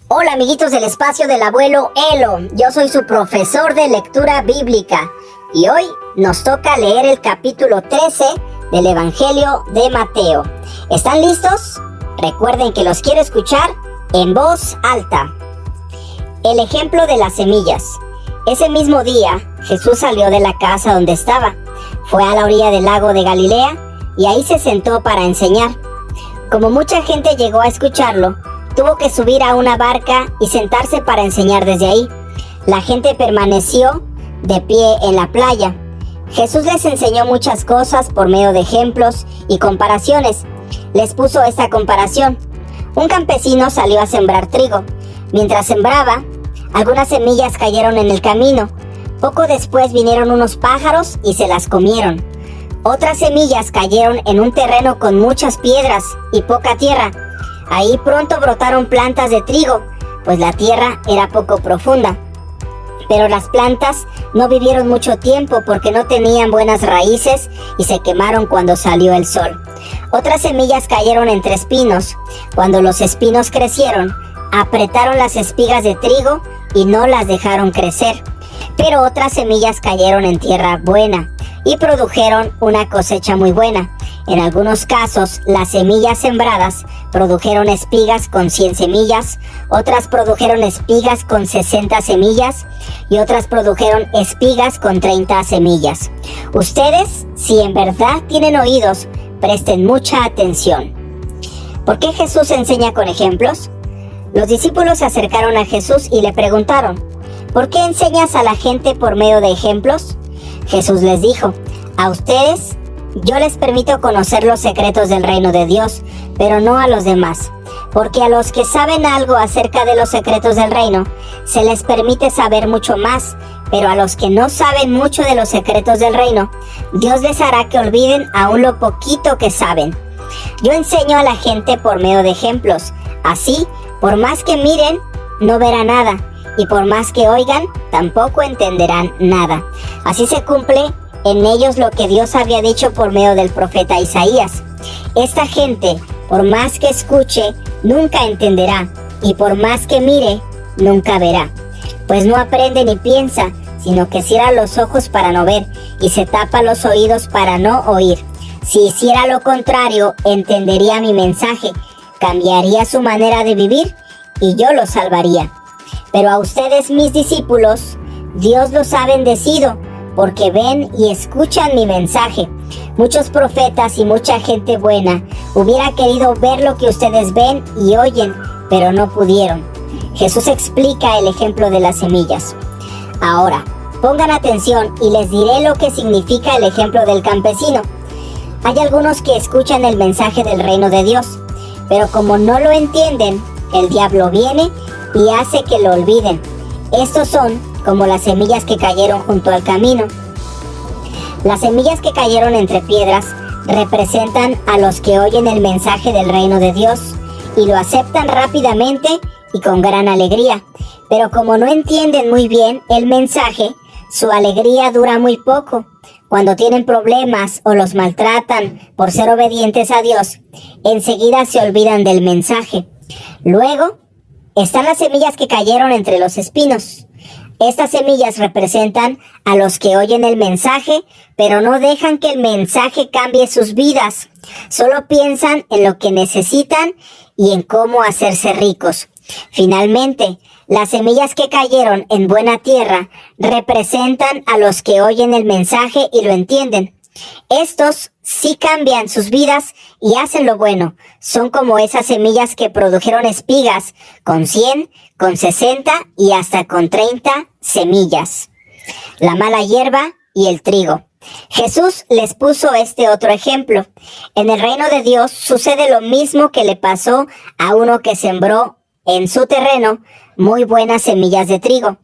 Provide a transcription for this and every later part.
Hola amiguitos del espacio del abuelo Elo, yo soy su profesor de lectura bíblica y hoy nos toca leer el capítulo 13 del Evangelio de Mateo. ¿Están listos? Recuerden que los quiero escuchar en voz alta. El ejemplo de las semillas. Ese mismo día Jesús salió de la casa donde estaba, fue a la orilla del lago de Galilea y ahí se sentó para enseñar. Como mucha gente llegó a escucharlo, tuvo que subir a una barca y sentarse para enseñar desde ahí. La gente permaneció de pie en la playa. Jesús les enseñó muchas cosas por medio de ejemplos y comparaciones. Les puso esta comparación. Un campesino salió a sembrar trigo. Mientras sembraba, algunas semillas cayeron en el camino. Poco después vinieron unos pájaros y se las comieron. Otras semillas cayeron en un terreno con muchas piedras y poca tierra. Ahí pronto brotaron plantas de trigo, pues la tierra era poco profunda. Pero las plantas no vivieron mucho tiempo porque no tenían buenas raíces y se quemaron cuando salió el sol. Otras semillas cayeron entre espinos. Cuando los espinos crecieron, apretaron las espigas de trigo y no las dejaron crecer. Pero otras semillas cayeron en tierra buena y produjeron una cosecha muy buena. En algunos casos, las semillas sembradas produjeron espigas con 100 semillas, otras produjeron espigas con 60 semillas y otras produjeron espigas con 30 semillas. Ustedes, si en verdad tienen oídos, presten mucha atención. ¿Por qué Jesús enseña con ejemplos? Los discípulos se acercaron a Jesús y le preguntaron: ¿por qué enseñas a la gente por medio de ejemplos? Jesús les dijo: a ustedes yo les permito conocer los secretos del reino de Dios, pero no a los demás, porque a los que saben algo acerca de los secretos del reino, se les permite saber mucho más, pero a los que no saben mucho de los secretos del reino, Dios les hará que olviden aún lo poquito que saben. Yo enseño a la gente por medio de ejemplos, así, por más que miren, no verán nada, y por más que oigan, tampoco entenderán nada. Así se cumple en ellos lo que Dios había dicho por medio del profeta Isaías. Esta gente, por más que escuche, nunca entenderá, y por más que mire, nunca verá. Pues no aprende ni piensa, sino que cierra los ojos para no ver, y se tapa los oídos para no oír. Si hiciera lo contrario, entendería mi mensaje, cambiaría su manera de vivir, y yo los salvaría. Pero a ustedes, mis discípulos, Dios los ha bendecido, porque ven y escuchan mi mensaje. Muchos profetas y mucha gente buena hubiera querido ver lo que ustedes ven y oyen, pero no pudieron. Jesús explica el ejemplo de las semillas. Ahora, pongan atención y les diré lo que significa el ejemplo del campesino. Hay algunos que escuchan el mensaje del reino de Dios, pero como no lo entienden, el diablo viene y hace que lo olviden. Estos son como las semillas que cayeron junto al camino. Las semillas que cayeron entre piedras representan a los que oyen el mensaje del reino de Dios y lo aceptan rápidamente y con gran alegría. Pero como no entienden muy bien el mensaje, su alegría dura muy poco. Cuando tienen problemas o los maltratan por ser obedientes a Dios, enseguida se olvidan del mensaje. Luego están las semillas que cayeron entre los espinos. Estas semillas representan a los que oyen el mensaje, pero no dejan que el mensaje cambie sus vidas. Solo piensan en lo que necesitan y en cómo hacerse ricos. Finalmente, las semillas que cayeron en buena tierra representan a los que oyen el mensaje y lo entienden. Estos sí cambian sus vidas y hacen lo bueno. Son como esas semillas que produjeron espigas con 100, con 60 y hasta con 30 semillas. La mala hierba y el trigo. Jesús les puso este otro ejemplo. En el reino de Dios sucede lo mismo que le pasó a uno que sembró en su terreno muy buenas semillas de trigo.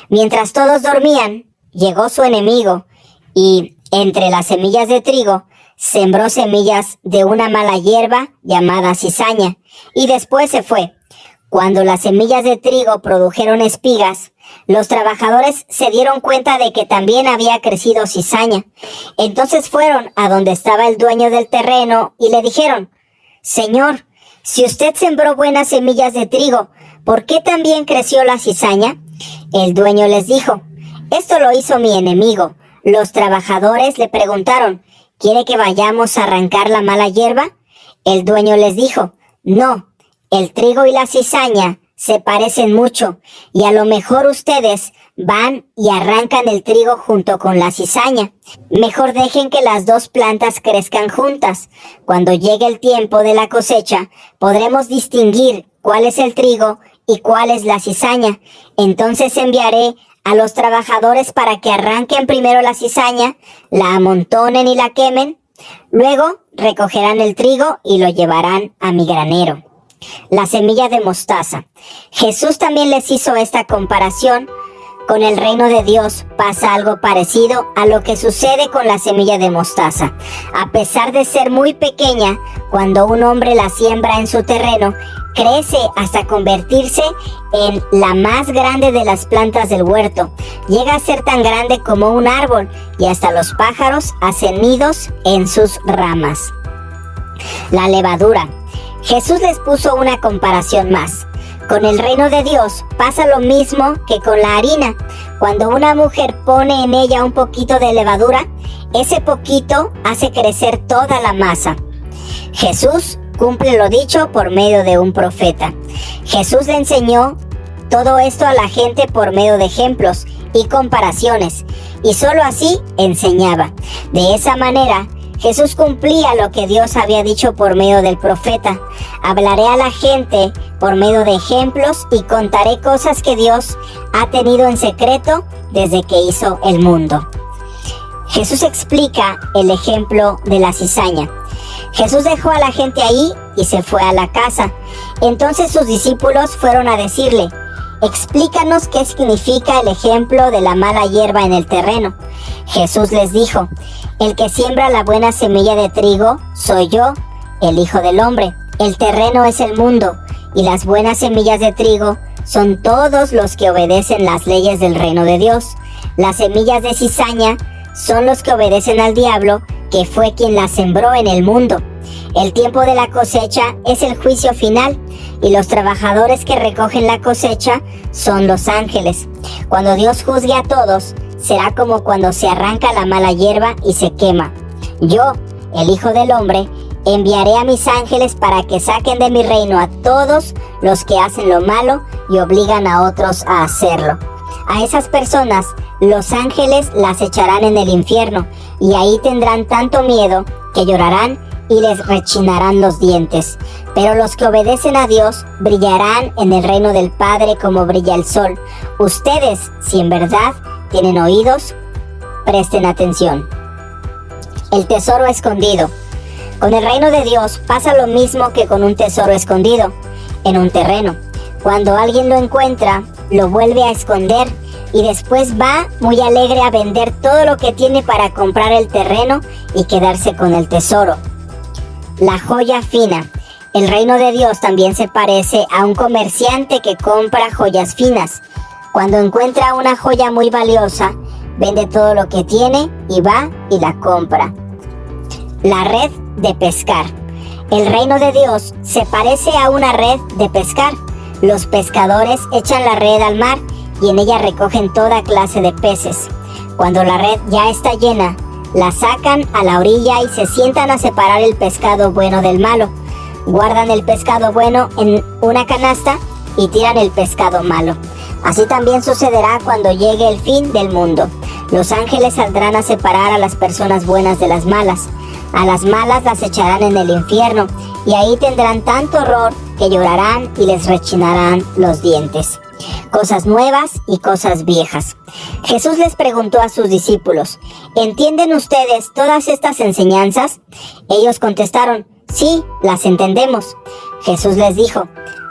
Mientras todos dormían, llegó su enemigo y entre las semillas de trigo sembró semillas de una mala hierba llamada cizaña y después se fue. Cuando las semillas de trigo produjeron espigas, los trabajadores se dieron cuenta de que también había crecido cizaña. Entonces fueron a donde estaba el dueño del terreno y le dijeron: Señor, si usted sembró buenas semillas de trigo, ¿por qué también creció la cizaña? El dueño les dijo, esto lo hizo mi enemigo. Los trabajadores le preguntaron, ¿quiere que vayamos a arrancar la mala hierba? El dueño les dijo, no, el trigo y la cizaña se parecen mucho y a lo mejor ustedes van y arrancan el trigo junto con la cizaña. Mejor dejen que las dos plantas crezcan juntas. Cuando llegue el tiempo de la cosecha, podremos distinguir cuál es el trigo y cuál es la cizaña. Entonces enviaré a los trabajadores para que arranquen primero la cizaña, la amontonen y la quemen. Luego recogerán el trigo y lo llevarán a mi granero. La semilla de mostaza. Jesús también les hizo esta comparación. Con el reino de Dios pasa algo parecido a lo que sucede con la semilla de mostaza. A pesar de ser muy pequeña, cuando un hombre la siembra en su terreno, crece hasta convertirse en la más grande de las plantas del huerto. Llega a ser tan grande como un árbol y hasta los pájaros hacen nidos en sus ramas. La levadura. Jesús les puso una comparación más. Con el reino de Dios pasa lo mismo que con la harina. Cuando una mujer pone en ella un poquito de levadura, ese poquito hace crecer toda la masa. Jesús cumple lo dicho por medio de un profeta. Jesús le enseñó todo esto a la gente por medio de ejemplos y comparaciones, y solo así enseñaba. De esa manera, Jesús cumplía lo que Dios había dicho por medio del profeta. Hablaré a la gente por medio de ejemplos y contaré cosas que Dios ha tenido en secreto desde que hizo el mundo. Jesús explica el ejemplo de la cizaña. Jesús dejó a la gente ahí y se fue a la casa. Entonces sus discípulos fueron a decirle, explícanos qué significa el ejemplo de la mala hierba en el terreno. Jesús les dijo, el que siembra la buena semilla de trigo soy yo, el Hijo del Hombre. El terreno es el mundo y las buenas semillas de trigo son todos los que obedecen las leyes del reino de Dios. Las semillas de cizaña son los que obedecen al diablo, que fue quien las sembró en el mundo. El tiempo de la cosecha es el juicio final y los trabajadores que recogen la cosecha son los ángeles. Cuando Dios juzgue a todos, será como cuando se arranca la mala hierba y se quema. Yo, el Hijo del Hombre, enviaré a mis ángeles para que saquen de mi reino a todos los que hacen lo malo y obligan a otros a hacerlo. A esas personas, los ángeles las echarán en el infierno y ahí tendrán tanto miedo que llorarán y les rechinarán los dientes. Pero los que obedecen a Dios brillarán en el reino del Padre como brilla el sol. Ustedes, si en verdad tienen oídos, presten atención. El tesoro escondido. Con el reino de Dios pasa lo mismo que con un tesoro escondido en un terreno. Cuando alguien lo encuentra, lo vuelve a esconder y después va muy alegre a vender todo lo que tiene para comprar el terreno y quedarse con el tesoro. La joya fina. El reino de Dios también se parece a un comerciante que compra joyas finas. Cuando encuentra una joya muy valiosa, vende todo lo que tiene y va y la compra. La red de pescar. El reino de Dios se parece a una red de pescar. Los pescadores echan la red al mar y en ella recogen toda clase de peces. Cuando la red ya está llena, la sacan a la orilla y se sientan a separar el pescado bueno del malo. Guardan el pescado bueno en una canasta y tiran el pescado malo. Así también sucederá cuando llegue el fin del mundo. Los ángeles saldrán a separar a las personas buenas de las malas. A las malas las echarán en el infierno y ahí tendrán tanto horror que llorarán y les rechinarán los dientes. Cosas nuevas y cosas viejas. Jesús les preguntó a sus discípulos, ¿entienden ustedes todas estas enseñanzas? Ellos contestaron, sí, las entendemos. Jesús les dijo,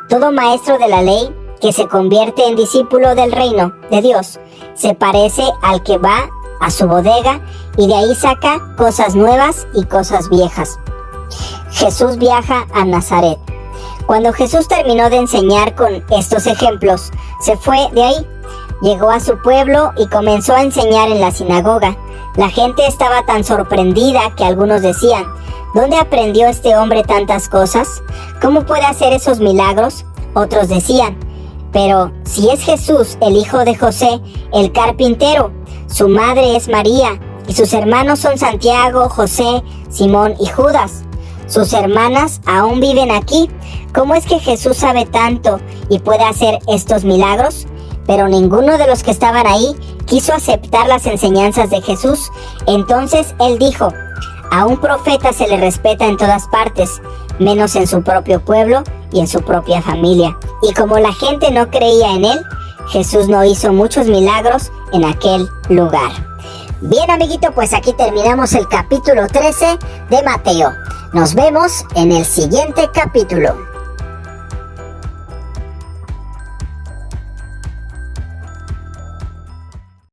todo maestro de la ley que se convierte en discípulo del reino de Dios se parece al que va a su bodega y de ahí saca cosas nuevas y cosas viejas. Jesús viaja a Nazaret. Cuando Jesús terminó de enseñar con estos ejemplos, se fue de ahí. Llegó a su pueblo y comenzó a enseñar en la sinagoga. La gente estaba tan sorprendida que algunos decían, ¿dónde aprendió este hombre tantas cosas? ¿Cómo puede hacer esos milagros? Otros decían, Pero si es Jesús, el hijo de José, el carpintero, su madre es María, y sus hermanos son Santiago, José, Simón y Judas. Sus hermanas aún viven aquí. ¿Cómo es que Jesús sabe tanto y puede hacer estos milagros? Pero ninguno de los que estaban ahí quiso aceptar las enseñanzas de Jesús. Entonces él dijo: a un profeta se le respeta en todas partes, menos en su propio pueblo y en su propia familia. Y como la gente no creía en él, Jesús no hizo muchos milagros en aquel lugar. Bien, amiguito, pues aquí terminamos el capítulo 13 de Mateo. Nos vemos en el siguiente capítulo.